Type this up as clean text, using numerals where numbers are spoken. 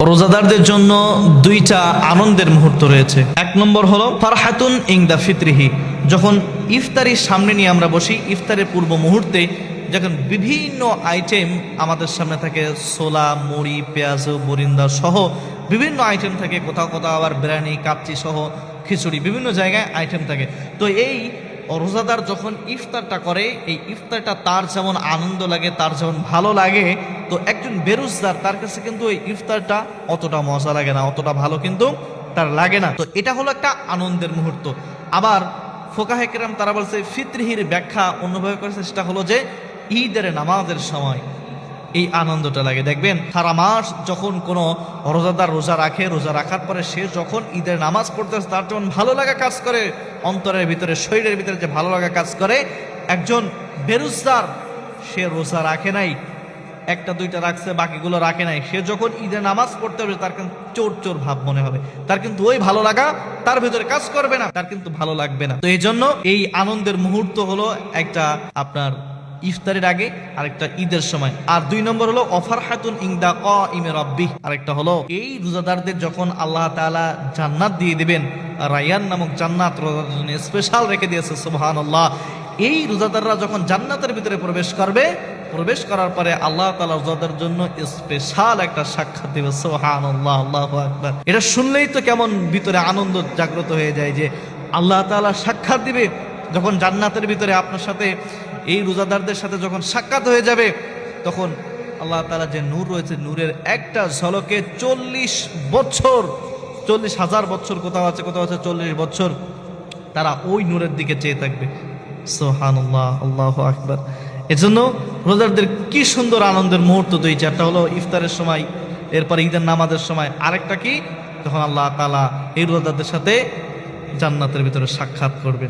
রোজাদারদের জন্য দুইটা আনন্দের মুহূর্ত রয়েছে। এক নম্বর হলো ফারহাতুন ইনদা ফিতরিহি, যখন ইফতারির সামনে নিয়ে আমরা বসি, ইফতারের পূর্ব মুহূর্তে যখন বিভিন্ন আইটেম আমাদের সামনে থাকে, ছোলা, মুড়ি, পেঁয়াজ, বরিন্দা সহ বিভিন্ন আইটেম থাকে, কোথাও কোথাও আবার বিরিয়ানি, কাচ্চি সহ খিচুড়ি, বিভিন্ন জায়গায় আইটেম থাকে। তো এই রোজাদার যখন ইফতারটা করে, এই ইফতারটা তার যেমন আনন্দ লাগে, তার যেমন ভালো লাগে, তো একজন বেরোজগার তার কাছে কিন্তু এই ইফতারটা অতটা মজা লাগে না, অতটা ভালো কিন্তু তার লাগে না। তো এটা হলো একটা আনন্দের মুহূর্ত। আবার ফোকাহে কেরাম তারা বলছে ফিতরিহির ব্যাখ্যা অন্যভাবে করেছে, সেটা হলো যে ঈদের নামাজের সময় এই আনন্দটা লাগে। দেখবেন সারা মাস যখন কোনো রোজাদার রোজা রাখে, রোজা রাখার পরে সে যখন ঈদের নামাজ পড়তেছে, তার যখন ভালো লাগা কাজ করে, অন্তরের ভিতরে, শরীরের ভিতরে যে ভালো লাগা কাজ করে, একজন বেরোজগার সে রোজা রাখে নাই, একটা দুইটা রাখছে, বাকিগুলো রাখে নাই, সে যখন ঈদের নামাজ পড়তে হবে তার কিন্তু চোর চোর ভাব মনে হবে, তার কিন্তু ওই ভালো লাগা তার ভিতরে কাজ করবে না, তার কিন্তু ভালো লাগবে না। তো এই জন্য এই আনন্দের মুহূর্ত হলো একটা আপনার ইফতারের আগে, আরেকটা ঈদের সময়। আর দুই নম্বর হলো অফারহাতুন ইনদা কাইমি রাব্বিহ, আরেকটা হলো এই রোজাদারদের যখন আল্লাহ তাআলা জান্নাত দিয়ে দিবেন, রায়ান নামক জান্নাত রোজাদারদের জন্য স্পেশাল রেখে দিয়েছে, সুবহানাল্লাহ। এই রোজাদাররা যখন জান্নাতের ভিতরে প্রবেশ করবে, প্রবেশ করার পরে আল্লাহ তাআলা রোজাদারদের জন্য স্পেশাল একটা সাক্ষাৎ দিবে, সুবহানাল্লাহ, আল্লাহু আকবার। এটা শুনলেই তো কেমন ভিতরে আনন্দ জাগ্রত হয়ে যায় যে আল্লাহ তাআলা সাক্ষাৎ দিবে যখন জান্নাতের ভিতরে আপনার সাথে, এই রোজাদারদের সাথে যখন সাক্ষাৎ হয়ে যাবে, তখন আল্লাহ তাআলা যে নূর রয়েছে, নূরের একটা ঝলকে 40,000 বছর, কোথাও আছে 40 বছর, তারা ওই নূরের দিকে চেয়ে থাকবে। সুবহানাল্লাহ, আল্লাহু আকবার। এজন্য রোজাদারদের কি সুন্দর আনন্দের মুহূর্ত দুইটা, একটা হলো ইফতারের সময়, এরপরে ঈদের নামাজের সময়, আরেকটা কি, তখন আল্লাহ তাআলা এই রোজাদারদের সাথে জান্নাতের ভিতরে সাক্ষাৎ করবে।